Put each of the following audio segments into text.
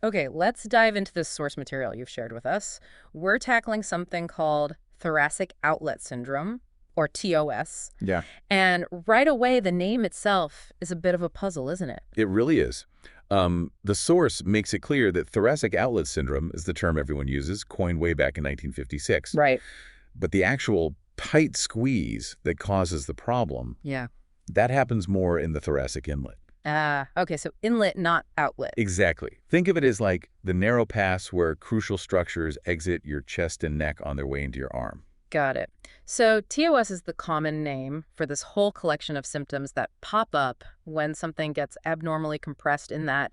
Okay, let's dive into this source material you've shared with us. We're tackling something called Thoracic Outlet Syndrome, or TOS. Yeah, And right away, the name itself is a bit of a puzzle, isn't it? it really is. The source makes it clear that thoracic outlet syndrome is the term everyone uses, coined way back in 1956. Right. But the actual tight squeeze that causes the problem, Yeah. that happens more in the thoracic inlet. Okay, so inlet, not outlet. Exactly. Think of it as like the narrow pass where crucial structures exit your chest and neck on their way into your arm. Got it. So TOS is the common name for this whole collection of symptoms that pop up when something gets abnormally compressed in that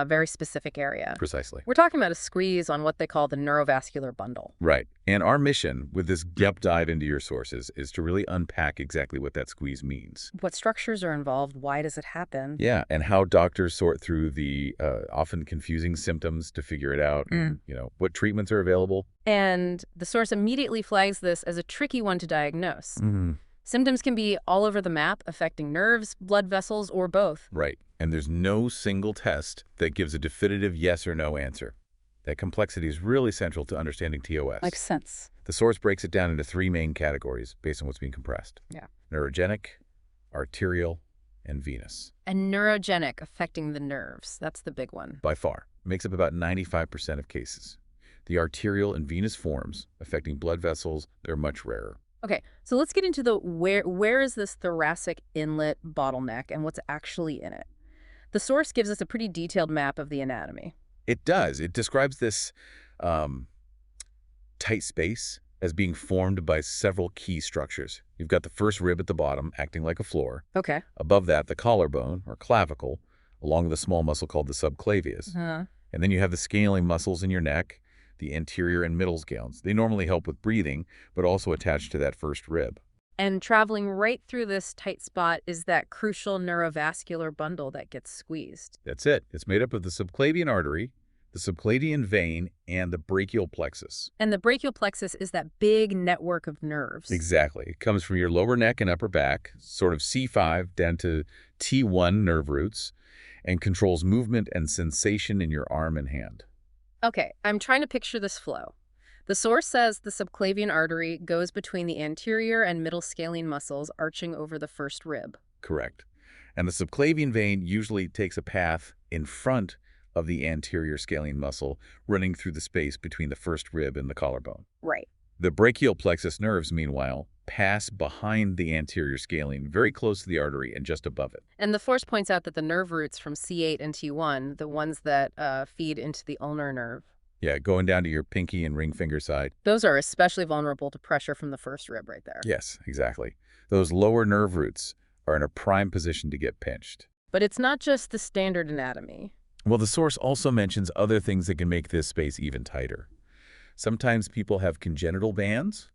very specific area. Precisely. We're talking about a squeeze on what they call the neurovascular bundle. Right. And our mission with this deep dive into your sources is to really unpack exactly what that squeeze means. What structures are involved? Why does it happen? Yeah, and how doctors sort through the often confusing symptoms to figure it out, and, what treatments are available. And the source immediately flags this as a tricky one to diagnose. Mm. Symptoms can be all over the map, affecting nerves, blood vessels, or both. Right. And there's no single test that gives a definitive yes or no answer. That complexity is really central to understanding TOS. Makes sense. The source breaks it down into three main categories based on what's being compressed. Yeah. Neurogenic, arterial, and venous. And neurogenic, affecting the nerves. That's the big one. By far, makes up about 95% of cases. The arterial and venous forms, affecting blood vessels, they're much rarer. Okay, so let's get into the where is this thoracic inlet bottleneck and what's actually in it? The source gives us a pretty detailed map of the anatomy. It does. It describes this tight space as being formed by several key structures. You've got the first rib at the bottom, acting like a floor. Okay. Above that, the collarbone, or clavicle, along with a small muscle called the subclavius. And then you have the scaling muscles in your neck, the anterior and middle scales. They normally help with breathing, but also attach to that first rib. And traveling right through this tight spot is that crucial neurovascular bundle that gets squeezed. That's it. It's made up of the subclavian artery, the subclavian vein, and the brachial plexus. And the brachial plexus is that big network of nerves. Exactly. It comes from your lower neck and upper back, sort of C5 down to T1 nerve roots, and controls movement and sensation in your arm and hand. Okay, I'm trying to picture this flow. The source says the subclavian artery goes between the anterior and middle scalene muscles arching over the first rib. Correct. And the subclavian vein usually takes a path in front of the anterior scalene muscle, running through the space between the first rib and the collarbone. Right. The brachial plexus nerves, meanwhile, pass behind the anterior scalene, very close to the artery and just above it. And the source points out that the nerve roots from C8 and T1, the ones that feed into the ulnar nerve, Yeah, going down to your pinky and ring finger side. those are especially vulnerable to pressure from the first rib right there. Yes, exactly. Those lower nerve roots are in a prime position to get pinched. But it's not just the standard anatomy. Well, the source also mentions other things that can make this space even tighter. Sometimes people have congenital bands,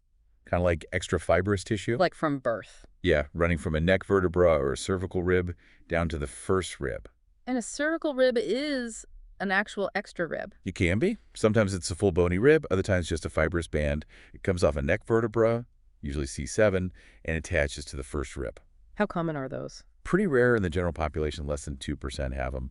kind of like extra fibrous tissue. Like from birth. Yeah, running from a neck vertebra or a cervical rib down to the first rib. And a cervical rib is an actual extra rib. It can be. Sometimes it's a full bony rib, other times just a fibrous band. It comes off a neck vertebra, usually C7, and attaches to the first rib. How common are those? Pretty rare in the general population, less than 2% have them.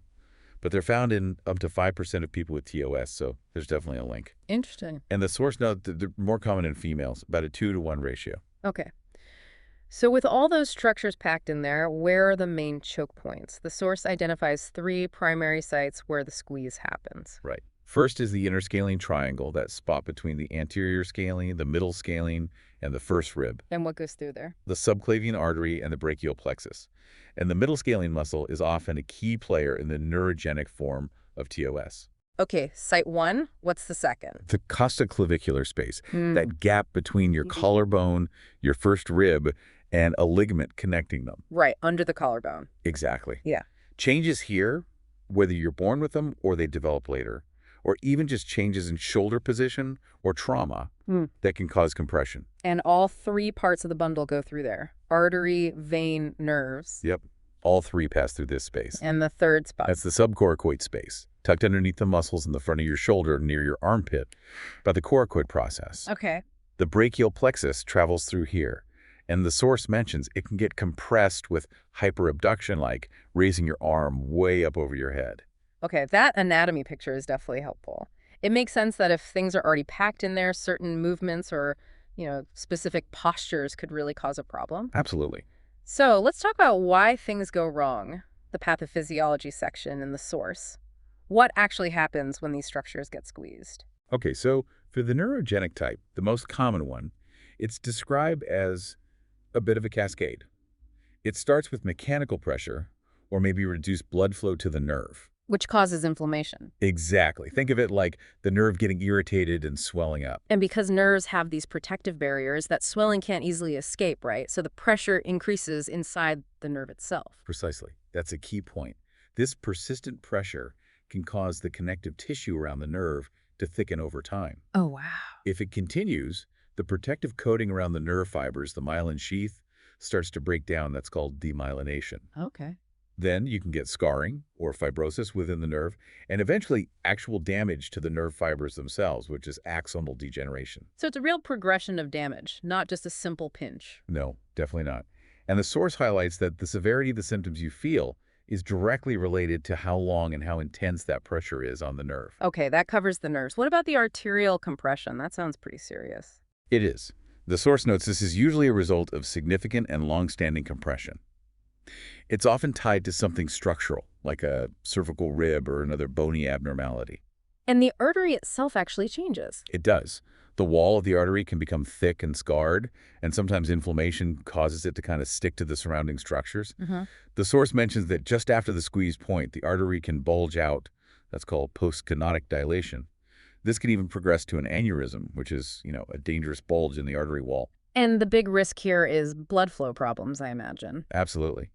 But they're found in up to 5% of people with TOS, so there's definitely a link. Interesting. And the source note that they're more common in females, about a 2-to-1 ratio. Okay. So with all those structures packed in there, where are the main choke points? The source identifies 3 primary sites where the squeeze happens. Right. First is the interscalene triangle, that spot between the anterior scalene, the middle scalene, and the first rib. And what goes through there? The subclavian artery and the brachial plexus. And the middle scalene muscle is often a key player in the neurogenic form of TOS. Okay, site 1, what's the second? The costoclavicular space, that gap between your collarbone, your first rib, and a ligament connecting them. Right, under the collarbone. Exactly. Yeah. Changes here, whether you're born with them or they develop later, or even just changes in shoulder position or trauma that can cause compression. And all 3 parts of the bundle go through there. Artery, vein, nerves. Yep. All 3 pass through this space. And the third spot. That's the subcoracoid space, tucked underneath the muscles in the front of your shoulder near your armpit by the coracoid process. Okay. The brachial plexus travels through here, and the source mentions it can get compressed with hyperabduction, like raising your arm way up over your head. Okay, that anatomy picture is definitely helpful. It makes sense that if things are already packed in there, certain movements or, specific postures could really cause a problem. Absolutely. So let's talk about why things go wrong, the pathophysiology section and the source. What actually happens when these structures get squeezed? Okay, so for the neurogenic type, the most common one, it's described as a bit of a cascade. It starts with mechanical pressure or maybe reduced blood flow to the nerve. Which causes inflammation. Exactly. Think of it like the nerve getting irritated and swelling up. And because nerves have these protective barriers, that swelling can't easily escape, right? So the pressure increases inside the nerve itself. Precisely. That's a key point. This persistent pressure can cause the connective tissue around the nerve to thicken over time. Oh, wow. If it continues, the protective coating around the nerve fibers, the myelin sheath, starts to break down. That's called demyelination. Okay. Then you can get scarring or fibrosis within the nerve, and eventually actual damage to the nerve fibers themselves, which is axonal degeneration. So it's a real progression of damage, not just a simple pinch. No, definitely not. And the source highlights that the severity of the symptoms you feel is directly related to how long and how intense that pressure is on the nerve. Okay, that covers the nerves. What about the arterial compression? That sounds pretty serious. It is. The source notes this is usually a result of significant and long-standing compression. It's often tied to something structural, like a cervical rib or another bony abnormality. And the artery itself actually changes. It does. The wall of the artery can become thick and scarred, and sometimes inflammation causes it to kind of stick to the surrounding structures. The source mentions that just after the squeeze point, the artery can bulge out. That's called postcanonic dilation. This can even progress to an aneurysm, which is, a dangerous bulge in the artery wall. And the big risk here is blood flow problems, I imagine. Absolutely.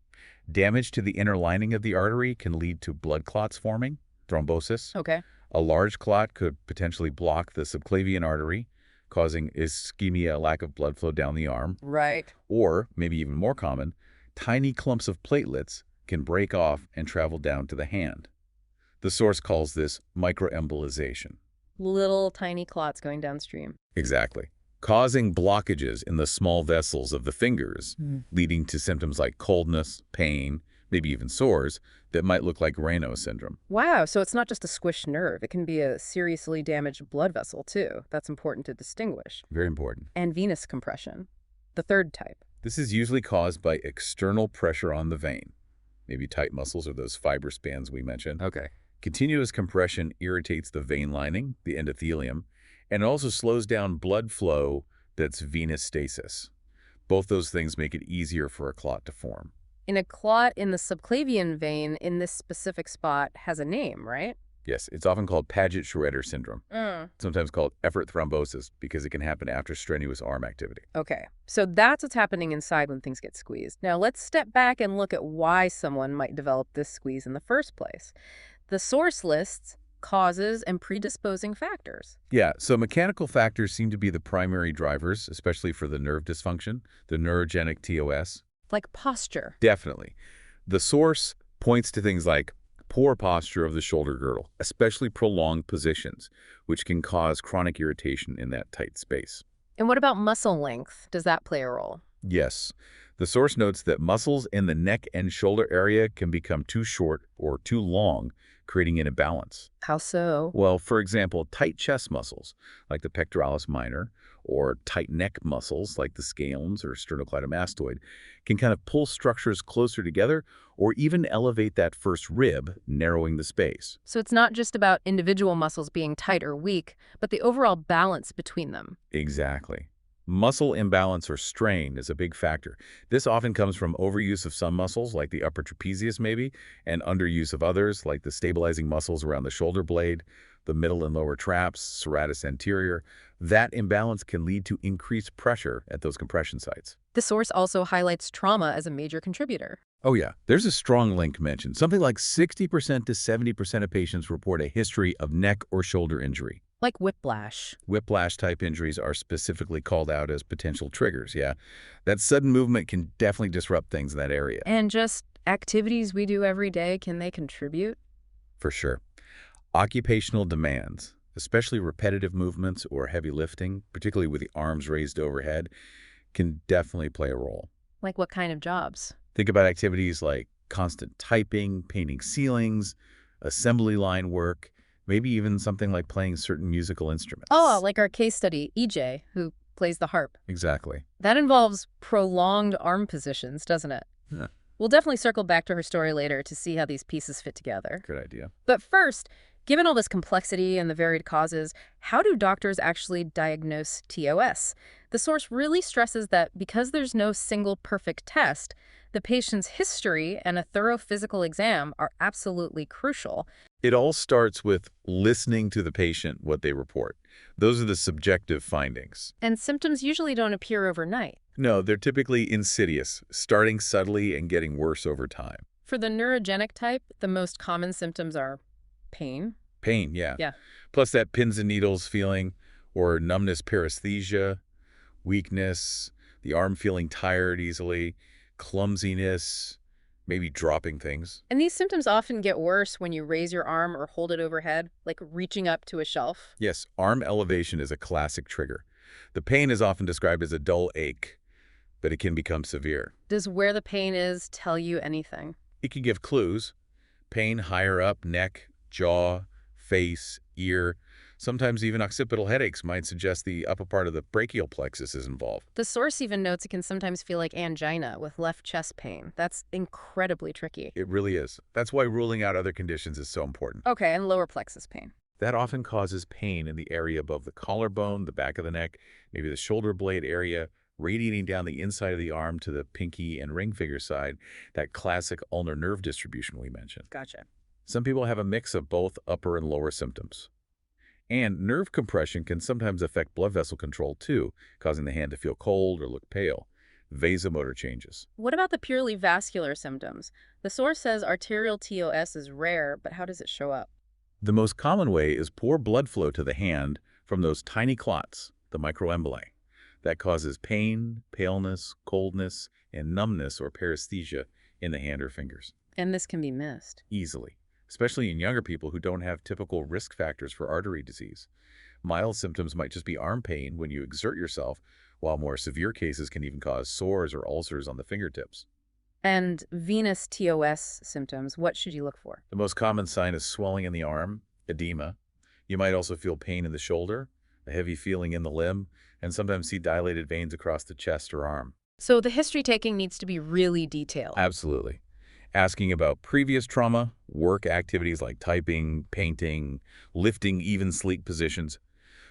Damage to the inner lining of the artery can lead to blood clots forming, thrombosis. Okay. A large clot could potentially block the subclavian artery, causing ischemia, lack of blood flow down the arm. Right. Or, maybe even more common, tiny clumps of platelets can break off and travel down to the hand. The source calls this microembolization. Little tiny clots going downstream. Exactly. Causing blockages in the small vessels of the fingers, leading to symptoms like coldness, pain, maybe even sores that might look like Raynaud syndrome. Wow, so it's not just a squished nerve. It can be a seriously damaged blood vessel, too. That's important to distinguish. Very important. And venous compression, the third type. This is usually caused by external pressure on the vein, maybe tight muscles or those fiber spans we mentioned. Okay. Continuous compression irritates the vein lining, the endothelium, and it also slows down blood flow that's venous stasis. Both those things make it easier for a clot to form. In a clot in the subclavian vein in this specific spot has a name, right? Yes, it's often called Paget-Schroeder syndrome, sometimes called effort thrombosis because it can happen after strenuous arm activity. Okay, so that's what's happening inside when things get squeezed. Now let's step back and look at why someone might develop this squeeze in the first place. The source lists causes and predisposing factors. Yeah, so mechanical factors seem to be the primary drivers, especially for the nerve dysfunction, the neurogenic TOS. Like posture. Definitely. The source points to things like poor posture of the shoulder girdle, especially prolonged positions, which can cause chronic irritation in that tight space. And what about muscle length? Does that play a role? Yes. The source notes that muscles in the neck and shoulder area can become too short or too long, creating an imbalance. How so? Well, for example, tight chest muscles, like the pectoralis minor, or tight neck muscles, like the scalenes or sternocleidomastoid, can kind of pull structures closer together or even elevate that first rib, narrowing the space. So it's not just about individual muscles being tight or weak, but the overall balance between them. Exactly. Muscle imbalance or strain is a big factor. This often comes from overuse of some muscles, like the upper trapezius maybe, and underuse of others, like the stabilizing muscles around the shoulder blade, the middle and lower traps, serratus anterior. That imbalance can lead to increased pressure at those compression sites. The source also highlights trauma as a major contributor. Oh yeah, there's a strong link mentioned. Something like 60% to 70% of patients report a history of neck or shoulder injury. Like whiplash. Whiplash-type injuries are specifically called out as potential triggers, yeah. That sudden movement can definitely disrupt things in that area. And just activities we do every day, can they contribute? For sure. Occupational demands, especially repetitive movements or heavy lifting, particularly with the arms raised overhead, can definitely play a role. Like what kind of jobs? Think about activities like constant typing, painting ceilings, assembly line work, maybe even something like playing certain musical instruments. Oh, like our case study, EJ, who plays the harp. Exactly. That involves prolonged arm positions, doesn't it? Yeah. We'll definitely circle back to her story later to see how these pieces fit together. Good idea. But first, given all this complexity and the varied causes, how do doctors actually diagnose TOS? The source really stresses that because there's no single perfect test, the patient's history and a thorough physical exam are absolutely crucial. It all starts with listening to the patient, what they report. Those are the subjective findings. And symptoms usually don't appear overnight. No, they're typically insidious, starting subtly and getting worse over time. For the neurogenic type, the most common symptoms are pain. Pain, yeah. Yeah. Plus that pins and needles feeling, or numbness paresthesia, weakness, the arm feeling tired easily, clumsiness, maybe dropping things. And these symptoms often get worse when you raise your arm or hold it overhead, like reaching up to a shelf. Yes, arm elevation is a classic trigger. The pain is often described as a dull ache, but it can become severe. Does where the pain is tell you anything? It can give clues. Pain higher up, neck, jaw, face, ear. Sometimes even occipital headaches might suggest the upper part of the brachial plexus is involved. The source even notes it can sometimes feel like angina with left chest pain. That's incredibly tricky. It really is. That's why ruling out other conditions is so important. Okay, and lower plexus pain. That often causes pain in the area above the collarbone, the back of the neck, maybe the shoulder blade area, radiating down the inside of the arm to the pinky and ring finger side, that classic ulnar nerve distribution we mentioned. Gotcha. Some people have a mix of both upper and lower symptoms. And nerve compression can sometimes affect blood vessel control too, causing the hand to feel cold or look pale. Vasomotor changes. What about the purely vascular symptoms? The source says arterial TOS is rare, but how does it show up? The most common way is poor blood flow to the hand from those tiny clots, the microemboli. That causes pain, paleness, coldness, and numbness or paresthesia in the hand or fingers. And this can be missed. Easily, especially in younger people who don't have typical risk factors for artery disease. Mild symptoms might just be arm pain when you exert yourself, while more severe cases can even cause sores or ulcers on the fingertips. And venous TOS symptoms, what should you look for? The most common sign is swelling in the arm, edema. You might also feel pain in the shoulder, a heavy feeling in the limb, and sometimes see dilated veins across the chest or arm. So the history taking needs to be really detailed. Absolutely. Asking about previous trauma, work activities like typing, painting, lifting even sleep positions,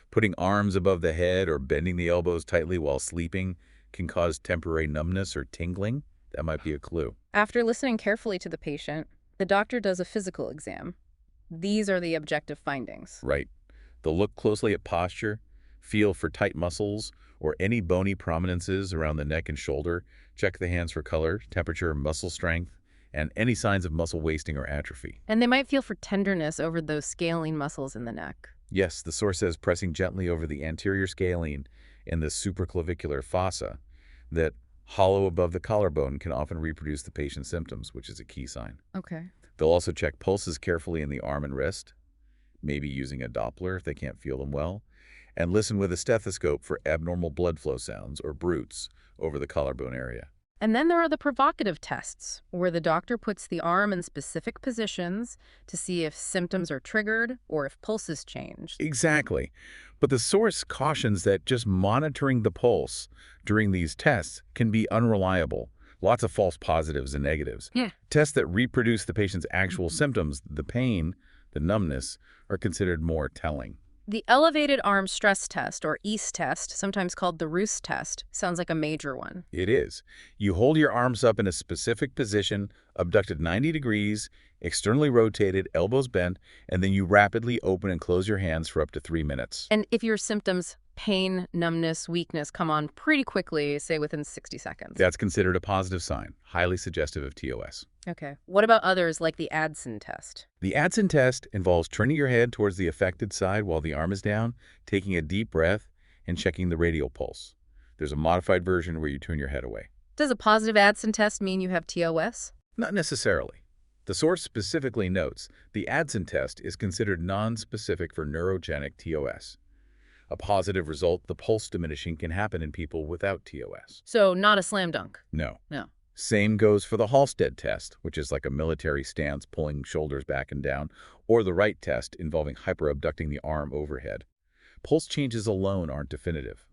putting arms above the head or bending the elbows tightly while sleeping can cause temporary numbness or tingling. That might be a clue. After listening carefully to the patient, the doctor does a physical exam. These are the objective findings. Right. They'll look closely at posture, feel for tight muscles or any bony prominences around the neck and shoulder, check the hands for color, temperature, muscle strength, and any signs of muscle wasting or atrophy. And they might feel for tenderness over those scalene muscles in the neck. Yes, the source says pressing gently over the anterior scalene and the supraclavicular fossa, that hollow above the collarbone can often reproduce the patient's symptoms, which is a key sign. Okay. They'll also check pulses carefully in the arm and wrist, maybe using a Doppler if they can't feel them well, and listen with a stethoscope for abnormal blood flow sounds or bruits over the collarbone area. And then there are the provocative tests, where the doctor puts the arm in specific positions to see if symptoms are triggered or if pulses change. Exactly. But the source cautions that just monitoring the pulse during these tests can be unreliable. Lots of false positives and negatives. Yeah. Tests that reproduce the patient's actual symptoms, the pain, the numbness, are considered more telling. The elevated arm stress test, or EAST test, sometimes called the Roos test, sounds like a major one. It is. You hold your arms up in a specific position, abducted 90 degrees, externally rotated, elbows bent, and then you rapidly open and close your hands for up to 3 minutes. And if your symptoms, pain, numbness, weakness, come on pretty quickly, say within 60 seconds. That's considered a positive sign, highly suggestive of TOS. Okay. What about others like the Adson test? The Adson test involves turning your head towards the affected side while the arm is down, taking a deep breath, and checking the radial pulse. There's a modified version where you turn your head away. Does a positive Adson test mean you have TOS? Not necessarily. The source specifically notes the Adson test is considered non-specific for neurogenic TOS. A positive result, the pulse diminishing, can happen in people without TOS. So not a slam dunk? No. No. Same goes for the Halstead test, which is like a military stance pulling shoulders back and down, or the Wright test involving hyperabducting the arm overhead. Pulse changes alone aren't definitive.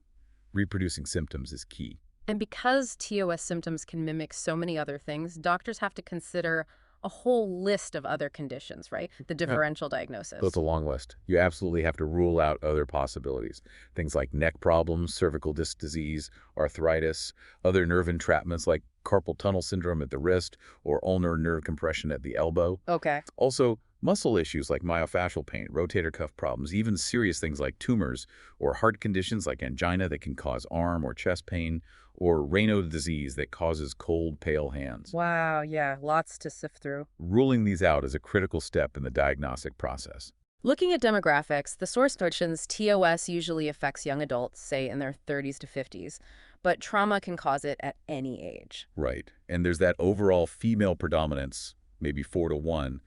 Reproducing symptoms is key. And because TOS symptoms can mimic so many other things, doctors have to consider a whole list of other conditions, right? The differential diagnosis. So it's a long list. You absolutely have to rule out other possibilities. Things like neck problems, cervical disc disease, arthritis, other nerve entrapments like carpal tunnel syndrome at the wrist or ulnar nerve compression at the elbow. Okay. Also, muscle issues like myofascial pain, rotator cuff problems, even serious things like tumors or heart conditions like angina that can cause arm or chest pain, or Raynaud's disease that causes cold, pale hands. Wow, yeah, lots to sift through. Ruling these out is a critical step in the diagnostic process. Looking at demographics, the source mentions TOS usually affects young adults, say in their 30s to 50s, but trauma can cause it at any age. Right. And there's that overall female predominance, maybe 4-to-1,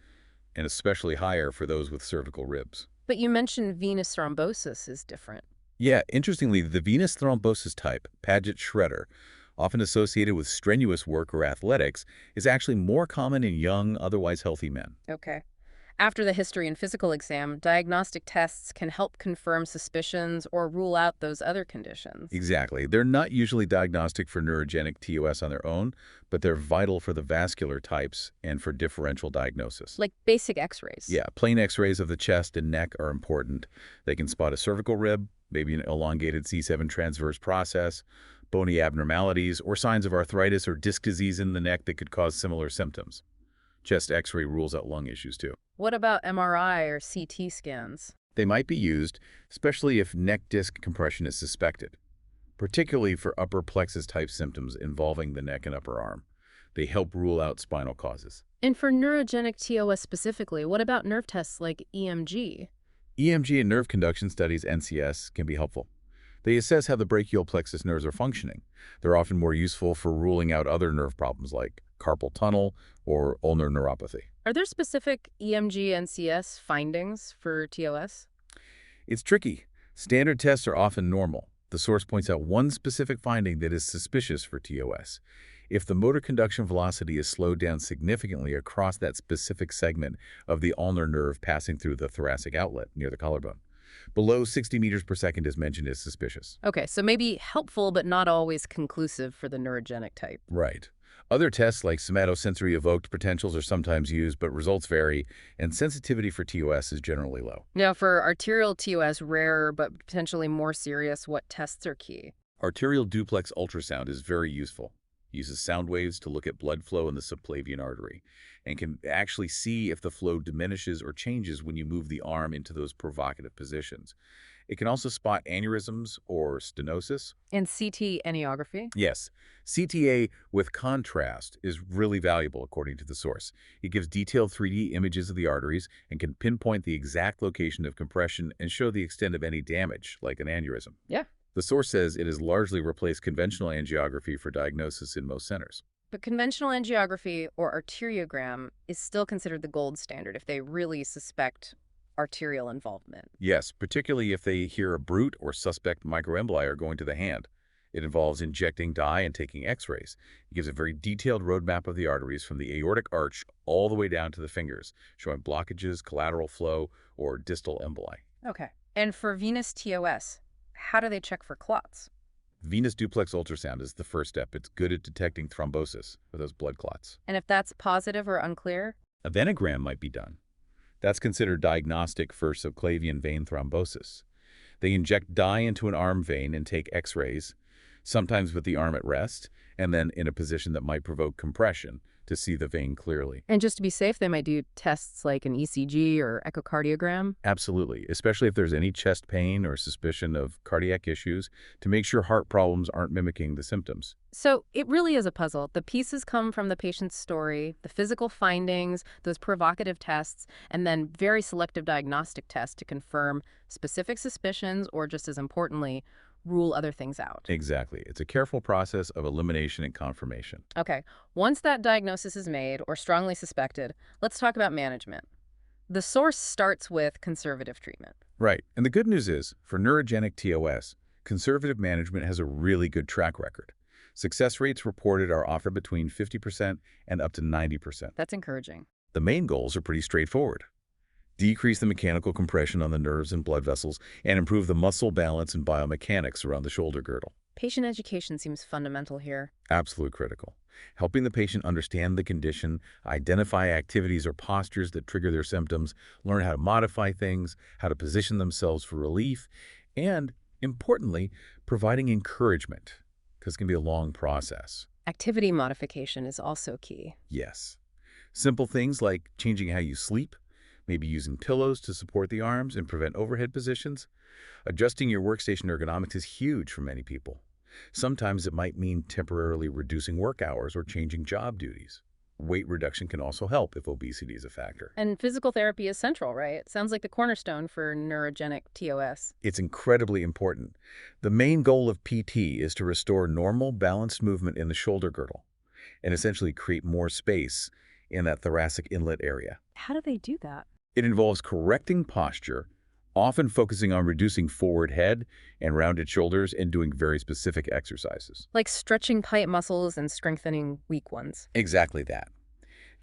and especially higher for those with cervical ribs. But you mentioned venous thrombosis is different. Yeah, interestingly, the venous thrombosis type, Paget-Schroeder, often associated with strenuous work or athletics, is actually more common in young, otherwise healthy men. Okay. After the history and physical exam, diagnostic tests can help confirm suspicions or rule out those other conditions. Exactly. They're not usually diagnostic for neurogenic TOS on their own, but they're vital for the vascular types and for differential diagnosis. Like basic x-rays. Yeah, plain x-rays of the chest and neck are important. They can spot a cervical rib, maybe an elongated C7 transverse process, bony abnormalities, or signs of arthritis or disc disease in the neck that could cause similar symptoms. Chest x-ray rules out lung issues too. What about MRI or CT scans? They might be used, especially if neck disc compression is suspected, particularly for upper plexus type symptoms involving the neck and upper arm. They help rule out spinal causes. And for neurogenic TOS specifically, what about nerve tests like EMG? EMG and nerve conduction studies, NCS, can be helpful. They assess how the brachial plexus nerves are functioning. They're often more useful for ruling out other nerve problems like carpal tunnel or ulnar neuropathy. Are there specific EMG NCS findings for TOS? It's tricky. Standard tests are often normal. The source points out one specific finding that is suspicious for TOS. If the motor conduction velocity is slowed down significantly across that specific segment of the ulnar nerve passing through the thoracic outlet near the collarbone. Below 60 meters per second is mentioned as suspicious. Okay, so maybe helpful but not always conclusive for the neurogenic type. Right. Other tests like somatosensory evoked potentials are sometimes used, but results vary, and sensitivity for TOS is generally low. Now, for arterial TOS, rarer but potentially more serious, what tests are key? Arterial duplex ultrasound is very useful. It uses sound waves to look at blood flow in the subclavian artery and can actually see if the flow diminishes or changes when you move the arm into those provocative positions. It can also spot aneurysms or stenosis. And CT angiography? Yes, CTA with contrast is really valuable according to the source. It gives detailed 3D images of the arteries and can pinpoint the exact location of compression and show the extent of any damage, like an aneurysm. Yeah. The source says it has largely replaced conventional angiography for diagnosis in most centers. But conventional angiography or arteriogram is still considered the gold standard if they really suspect arterial involvement. Yes, particularly if they hear a brute or suspect microemboli are going to the hand. It involves injecting dye and taking x-rays. It gives a very detailed roadmap of the arteries from the aortic arch all the way down to the fingers, showing blockages, collateral flow, or distal emboli. Okay. And for venous TOS, how do they check for clots? Venous duplex ultrasound is the first step. It's good at detecting thrombosis, or those blood clots. And if that's positive or unclear? A venogram might be done. That's considered diagnostic for subclavian vein thrombosis. They inject dye into an arm vein and take x-rays, sometimes with the arm at rest, and then in a position that might provoke compression to see the vein clearly. And just to be safe, they might do tests like an ECG or echocardiogram? Absolutely, especially if there's any chest pain or suspicion of cardiac issues, to make sure heart problems aren't mimicking the symptoms. So it really is a puzzle. The pieces come from the patient's story, the physical findings, those provocative tests, and then very selective diagnostic tests to confirm specific suspicions or, just as importantly, rule other things out. Exactly. It's a careful process of elimination and confirmation. Okay, once that diagnosis is made or strongly suspected, let's talk about management. The source starts with conservative treatment. Right. And the good news is, for neurogenic TOS, conservative management has a really good track record. Success rates reported are often between 50% and up to 90%. That's encouraging. The main goals are pretty straightforward. Decrease the mechanical compression on the nerves and blood vessels, and improve the muscle balance and biomechanics around the shoulder girdle. Patient education seems fundamental here. Absolutely critical. Helping the patient understand the condition, identify activities or postures that trigger their symptoms, learn how to modify things, how to position themselves for relief, and, importantly, providing encouragement, because it can be a long process. Activity modification is also key. Yes. Simple things like changing how you sleep, maybe using pillows to support the arms and prevent overhead positions. Adjusting your workstation ergonomics is huge for many people. Sometimes it might mean temporarily reducing work hours or changing job duties. Weight reduction can also help if obesity is a factor. And physical therapy is central, right? Sounds like the cornerstone for neurogenic TOS. It's incredibly important. The main goal of PT is to restore normal, balanced movement in the shoulder girdle and essentially create more space in that thoracic inlet area. How do they do that? It involves correcting posture, often focusing on reducing forward head and rounded shoulders and doing very specific exercises. Like stretching tight muscles and strengthening weak ones. Exactly that.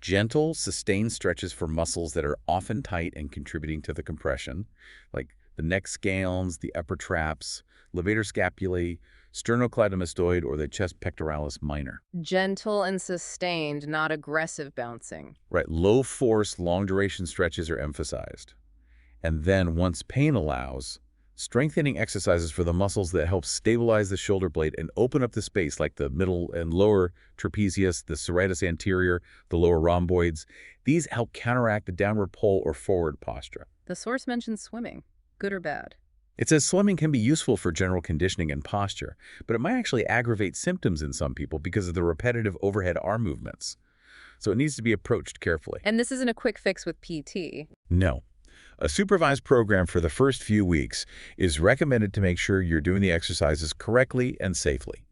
Gentle, sustained stretches for muscles that are often tight and contributing to the compression, like the neck scalenes, the upper traps, levator scapulae, sternocleidomastoid, or the chest pectoralis minor. Gentle and sustained, not aggressive bouncing. Right, low-force, long-duration stretches are emphasized. And then, once pain allows, strengthening exercises for the muscles that help stabilize the shoulder blade and open up the space, like the middle and lower trapezius, the serratus anterior, the lower rhomboids. These help counteract the downward pull or forward posture. The source mentions swimming. Good or bad? It says swimming can be useful for general conditioning and posture, but it might actually aggravate symptoms in some people because of the repetitive overhead arm movements. So it needs to be approached carefully. And this isn't a quick fix with PT. No. A supervised program for the first few weeks is recommended to make sure you're doing the exercises correctly and safely.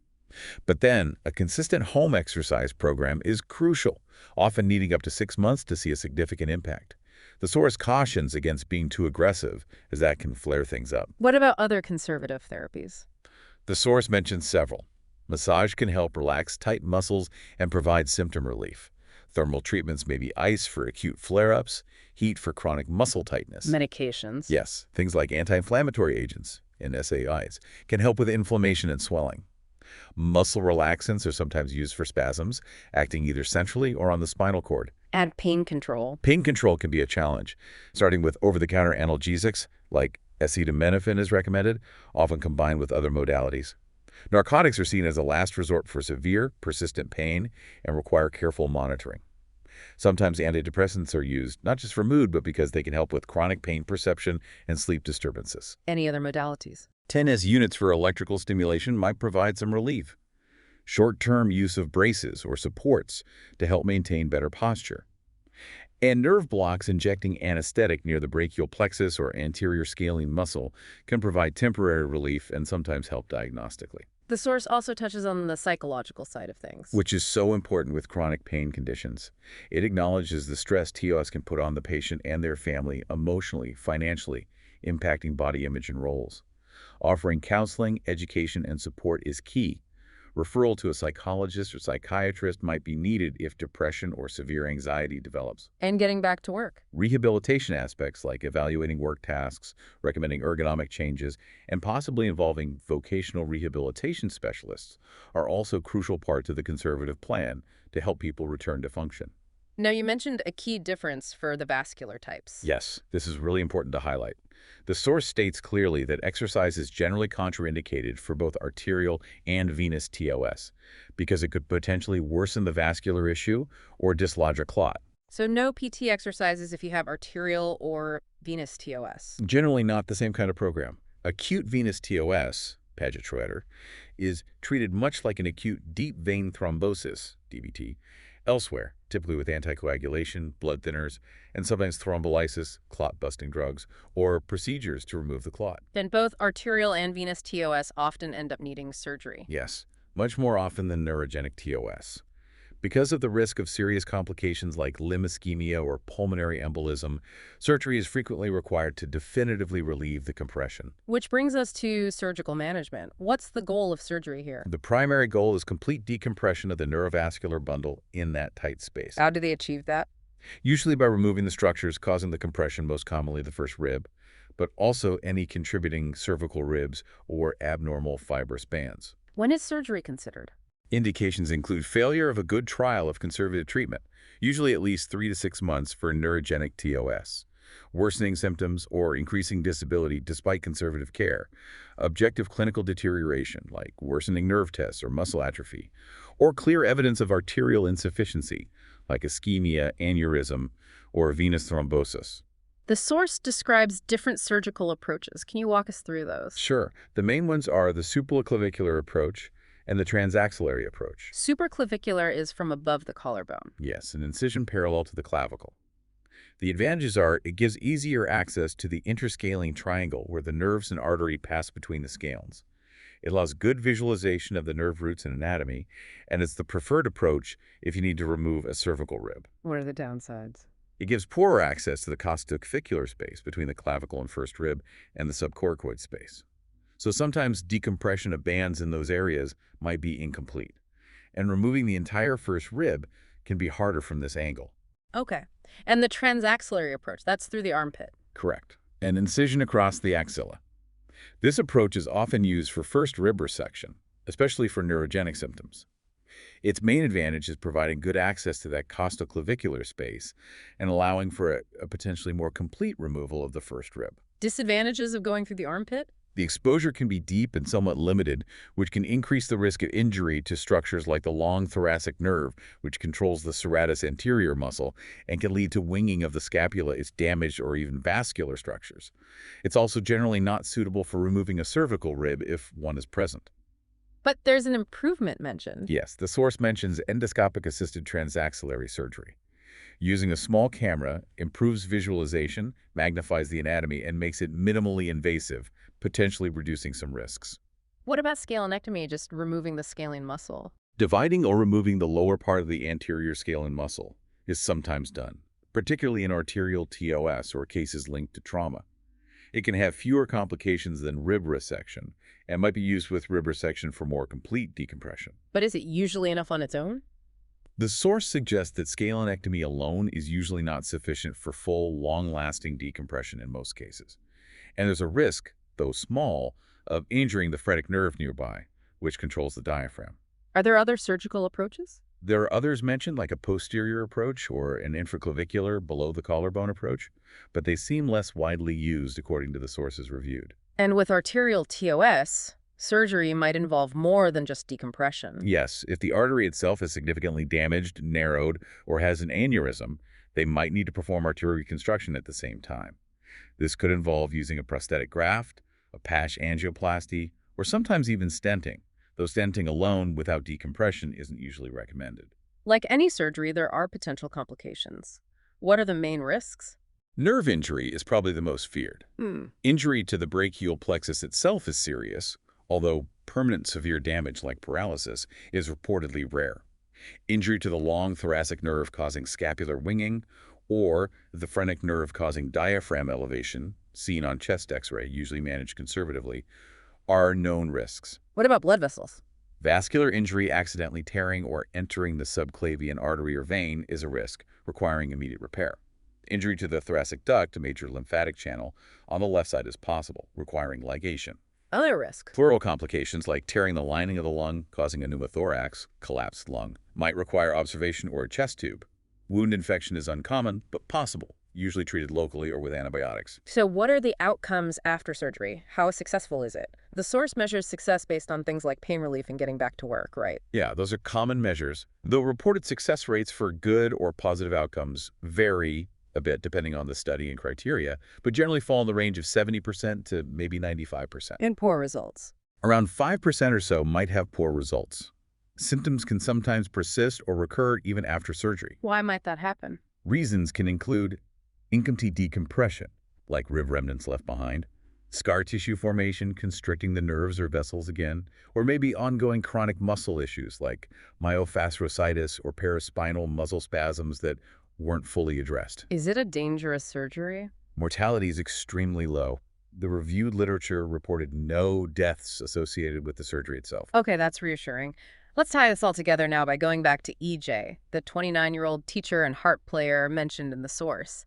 But then, a consistent home exercise program is crucial, often needing up to 6 months to see a significant impact. The source cautions against being too aggressive, as that can flare things up. What about other conservative therapies? The source mentions several. Massage can help relax tight muscles and provide symptom relief. Thermal treatments may be ice for acute flare-ups, heat for chronic muscle tightness. Medications. Yes, things like anti-inflammatory agents, NSAIDs, can help with inflammation and swelling. Muscle relaxants are sometimes used for spasms, acting either centrally or on the spinal cord. Add pain control. Pain control can be a challenge, starting with over-the-counter analgesics like acetaminophen is recommended, often combined with other modalities. Narcotics are seen as a last resort for severe, persistent pain and require careful monitoring. Sometimes antidepressants are used, not just for mood, but because they can help with chronic pain perception and sleep disturbances. Any other modalities? 10S units for electrical stimulation might provide some relief. Short-term use of braces or supports to help maintain better posture. And nerve blocks injecting anesthetic near the brachial plexus or anterior scalene muscle can provide temporary relief and sometimes help diagnostically. The source also touches on the psychological side of things. Which is so important with chronic pain conditions. It acknowledges the stress TOS can put on the patient and their family emotionally, financially, impacting body image and roles. Offering counseling, education, and support is key. Referral to a psychologist or psychiatrist might be needed if depression or severe anxiety develops. And getting back to work. Rehabilitation aspects like evaluating work tasks, recommending ergonomic changes, and possibly involving vocational rehabilitation specialists are also crucial parts of the conservative plan to help people return to function. Now, you mentioned a key difference for the vascular types. Yes, this is really important to highlight. The source states clearly that exercise is generally contraindicated for both arterial and venous TOS because it could potentially worsen the vascular issue or dislodge a clot. So no PT exercises if you have arterial or venous TOS. Generally not the same kind of program. Acute venous TOS, Paget Schroeder, is treated much like an acute deep vein thrombosis, DVT, elsewhere, typically with anticoagulation, blood thinners, and sometimes thrombolysis, clot-busting drugs, or procedures to remove the clot. Then both arterial and venous TOS often end up needing surgery. Yes, much more often than neurogenic TOS. Because of the risk of serious complications like limb ischemia or pulmonary embolism, surgery is frequently required to definitively relieve the compression. Which brings us to surgical management. What's the goal of surgery here? The primary goal is complete decompression of the neurovascular bundle in that tight space, How do they achieve that? usually by removing the structures causing the compression, most commonly the first rib, but also any contributing cervical ribs or abnormal fibrous bands. When is surgery considered? Indications include failure of a good trial of conservative treatment, usually at least 3 to 6 months for neurogenic TOS, worsening symptoms or increasing disability despite conservative care, objective clinical deterioration like worsening nerve tests or muscle atrophy, or clear evidence of arterial insufficiency like ischemia, aneurysm, or venous thrombosis. The source describes different surgical approaches. Can you walk us through those? Sure, the main ones are the supraclavicular approach and the transaxillary approach. Supraclavicular is from above the collarbone. Yes, an incision parallel to the clavicle. The advantages are it gives easier access to the interscalene triangle where the nerves and artery pass between the scalenes. It allows good visualization of the nerve roots and anatomy, and it's the preferred approach if you need to remove a cervical rib. What are the downsides? It gives poorer access to the costoclavicular space between the clavicle and first rib and the subcoracoid space. So sometimes decompression of bands in those areas might be incomplete, and removing the entire first rib can be harder from this angle. Okay. And the transaxillary approach, that's through the armpit. Correct. An incision across the axilla. This approach is often used for first rib resection, especially for neurogenic symptoms. Its main advantage is providing good access to that costoclavicular space and allowing for a potentially more complete removal of the first rib. Disadvantages of going through the armpit? The exposure can be deep and somewhat limited, which can increase the risk of injury to structures like the long thoracic nerve, which controls the serratus anterior muscle, and can lead to winging of the scapula if damaged, or even vascular structures. It's also generally not suitable for removing a cervical rib if one is present. But there's an improvement mentioned. Yes, the source mentions endoscopic-assisted transaxillary surgery. Using a small camera improves visualization, magnifies the anatomy, and makes it minimally invasive, potentially reducing some risks. What about scalenectomy, just removing the scalene muscle? Dividing or removing the lower part of the anterior scalene muscle is sometimes done, particularly in arterial TOS or cases linked to trauma. It can have fewer complications than rib resection and might be used with rib resection for more complete decompression. But is it usually enough on its own? The source suggests that scalenectomy alone is usually not sufficient for full, long-lasting decompression in most cases. And there's a risk, though small, of injuring the phrenic nerve nearby, which controls the diaphragm. Are there other surgical approaches? There are others mentioned, like a posterior approach or an infraclavicular below the collarbone approach, but they seem less widely used according to the sources reviewed. And with arterial TOS, surgery might involve more than just decompression. Yes, if the artery itself is significantly damaged, narrowed, or has an aneurysm, they might need to perform arterial reconstruction at the same time. This could involve using a prosthetic graft, a patch angioplasty, or sometimes even stenting, though stenting alone without decompression isn't usually recommended. Like any surgery, there are potential complications. What are the main risks? Nerve injury is probably the most feared. Injury to the brachial plexus itself is serious, although permanent severe damage like paralysis is reportedly rare. Injury to the long thoracic nerve causing scapular winging, or the phrenic nerve causing diaphragm elevation, seen on chest x-ray, usually managed conservatively, are known risks. What about blood vessels? Vascular injury accidentally tearing or entering the subclavian artery or vein is a risk, requiring immediate repair. Injury to the thoracic duct, a major lymphatic channel, on the left side is possible, requiring ligation. Other risks. Pleural complications like tearing the lining of the lung, causing a pneumothorax, collapsed lung, might require observation or a chest tube. Wound infection is uncommon, but possible, usually treated locally or with antibiotics. So what are the outcomes after surgery? How successful is it? The source measures success based on things like pain relief and getting back to work, right? Yeah, those are common measures, though reported success rates for good or positive outcomes vary a bit depending on the study and criteria, but generally fall in the range of 70% to maybe 95%. And poor results. Around 5% or so might have poor results. Symptoms can sometimes persist or recur even after surgery. Why might that happen? Reasons can include incomplete decompression, like rib remnants left behind, Scar tissue formation constricting the nerves or vessels again, or maybe ongoing chronic muscle issues like myofasciitis or paraspinal muscle spasms that weren't fully addressed. Is it a dangerous surgery? Mortality is extremely low. The reviewed literature reported no deaths associated with the surgery itself. Okay, that's reassuring. Let's tie this all together now by going back to EJ, the 29-year-old teacher and harp player mentioned in the source.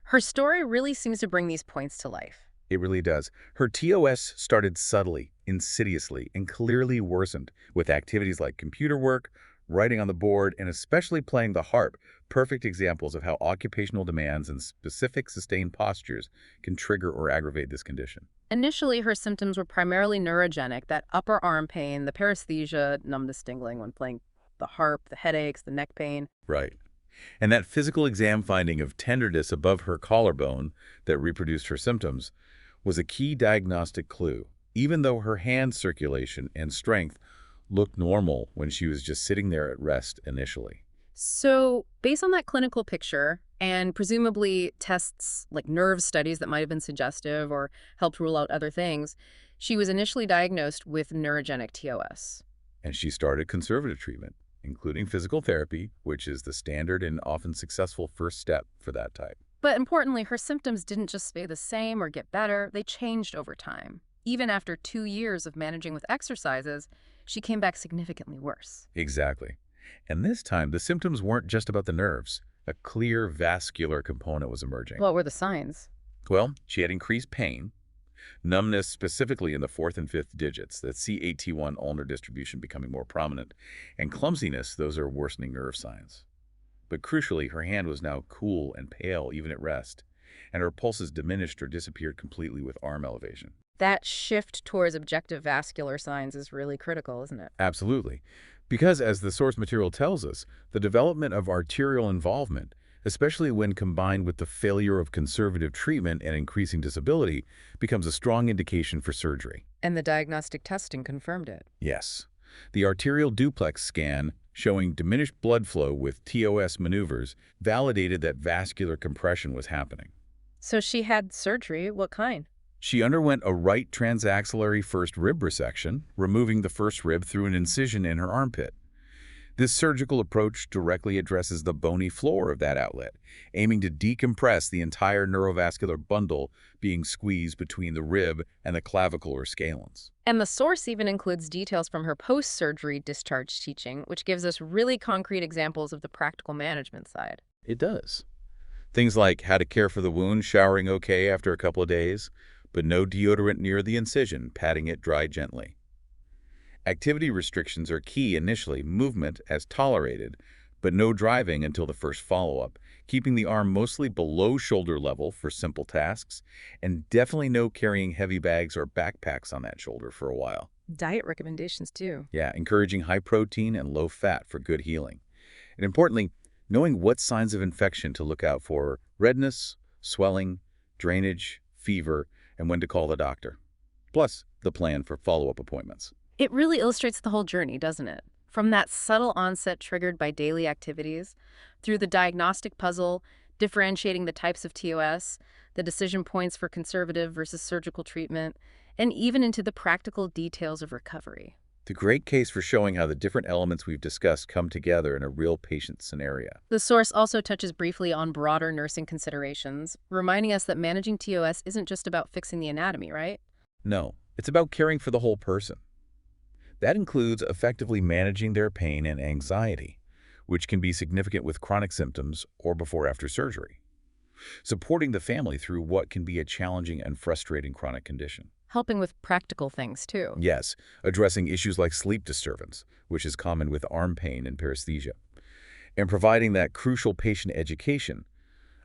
Her story really seems to bring these points to life. It really does. Her TOS started subtly, insidiously, and clearly worsened with activities like computer work, writing on the board, and especially playing the harp, perfect examples of how occupational demands and specific sustained postures can trigger or aggravate this condition. Initially, her symptoms were primarily neurogenic, that upper arm pain, the paresthesia, numbness, tingling when playing the harp, the headaches, the neck pain. Right. And that physical exam finding of tenderness above her collarbone that reproduced her symptoms was a key diagnostic clue, even though her hand circulation and strength looked normal when she was just sitting there at rest initially. So, based on that clinical picture, and presumably tests like nerve studies that might have been suggestive or helped rule out other things, she was initially diagnosed with neurogenic TOS. And she started conservative treatment, including physical therapy, which is the standard and often successful first step for that type. But importantly, her symptoms didn't just stay the same or get better, they changed over time. Even after 2 years of managing with exercises, she came back significantly worse. Exactly. And this time, the symptoms weren't just about the nerves. A clear vascular component was emerging. What were the signs? Well, she had increased pain, numbness specifically in the 4th and 5th digits, that CAT1 ulnar distribution becoming more prominent, and clumsiness, those are worsening nerve signs. But crucially, her hand was now cool and pale even at rest, and her pulses diminished or disappeared completely with arm elevation. That shift towards objective vascular signs is really critical, isn't it? Absolutely. Because as the source material tells us, the development of arterial involvement, especially when combined with the failure of conservative treatment and increasing disability, becomes a strong indication for surgery. And the diagnostic testing confirmed it. Yes. The arterial duplex scan, showing diminished blood flow with TOS maneuvers, validated that vascular compression was happening. So she had surgery. What kind? She underwent a right transaxillary first rib resection, removing the first rib through an incision in her armpit. This surgical approach directly addresses the bony floor of that outlet, aiming to decompress the entire neurovascular bundle being squeezed between the rib and the clavicle or scalenes. And the source even includes details from her post-surgery discharge teaching, which gives us really concrete examples of the practical management side. It does. Things like how to care for the wound, showering okay after a couple of days, but no deodorant near the incision, patting it dry gently. Activity restrictions are key initially, movement as tolerated, but no driving until the first follow-up, keeping the arm mostly below shoulder level for simple tasks, and definitely no carrying heavy bags or backpacks on that shoulder for a while. Diet recommendations, too. Yeah, encouraging high protein and low fat for good healing. And importantly, knowing what signs of infection to look out for: redness, swelling, drainage, fever, and when to call the doctor. Plus, the plan for follow-up appointments. It really illustrates the whole journey, doesn't it? From that subtle onset triggered by daily activities, through the diagnostic puzzle, differentiating the types of TOS, the decision points for conservative versus surgical treatment, and even into the practical details of recovery. The great case for showing how the different elements we've discussed come together in a real patient scenario. The source also touches briefly on broader nursing considerations, reminding us that managing TOS isn't just about fixing the anatomy, right? No, it's about caring for the whole person. That includes effectively managing their pain and anxiety, which can be significant with chronic symptoms or before after surgery. Supporting the family through what can be a challenging and frustrating chronic condition. Helping with practical things, too. Yes, addressing issues like sleep disturbance, which is common with arm pain and paresthesia. And providing that crucial patient education,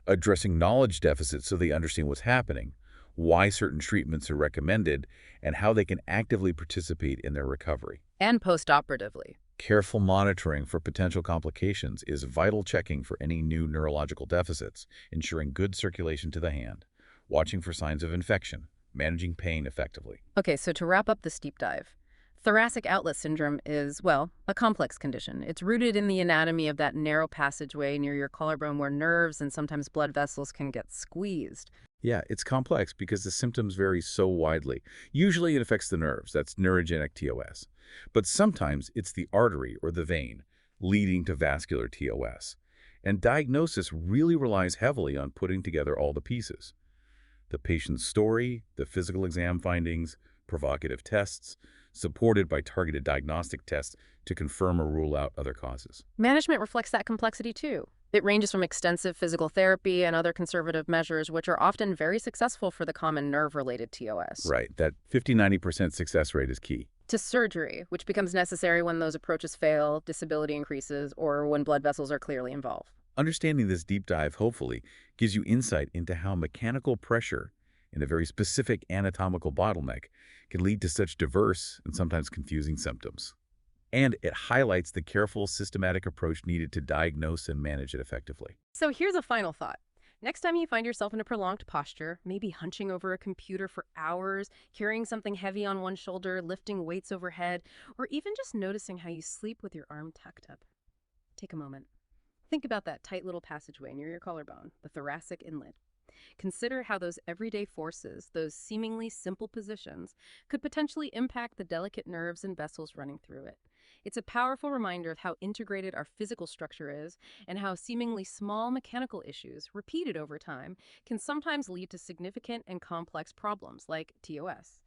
addressing knowledge deficits so they understand what's happening, why certain treatments are recommended, and how they can actively participate in their recovery. And post-operatively. Careful monitoring for potential complications is vital, checking for any new neurological deficits, ensuring good circulation to the hand, watching for signs of infection, managing pain effectively. Okay, so to wrap up this deep dive, thoracic outlet syndrome is, well, a complex condition. It's rooted in the anatomy of that narrow passageway near your collarbone where nerves and sometimes blood vessels can get squeezed. Yeah, it's complex because the symptoms vary so widely. Usually it affects the nerves, that's neurogenic TOS. But sometimes it's the artery or the vein, leading to vascular TOS. And diagnosis really relies heavily on putting together all the pieces. The patient's story, the physical exam findings, provocative tests, supported by targeted diagnostic tests to confirm or rule out other causes. Management reflects that complexity too. It ranges from extensive physical therapy and other conservative measures, which are often very successful for the common nerve-related TOS, Right, that 50–90% success rate is key. to surgery, which becomes necessary when those approaches fail, disability increases, or when blood vessels are clearly involved. Understanding this deep dive, hopefully, gives you insight into how mechanical pressure in a very specific anatomical bottleneck can lead to such diverse and sometimes confusing symptoms. And it highlights the careful, systematic approach needed to diagnose and manage it effectively. So here's a final thought. Next time you find yourself in a prolonged posture, maybe hunching over a computer for hours, carrying something heavy on one shoulder, lifting weights overhead, or even just noticing how you sleep with your arm tucked up, take a moment. Think about that tight little passageway near your collarbone, the thoracic inlet. Consider how those everyday forces, those seemingly simple positions, could potentially impact the delicate nerves and vessels running through it. It's a powerful reminder of how integrated our physical structure is and how seemingly small mechanical issues, repeated over time, can sometimes lead to significant and complex problems like TOS.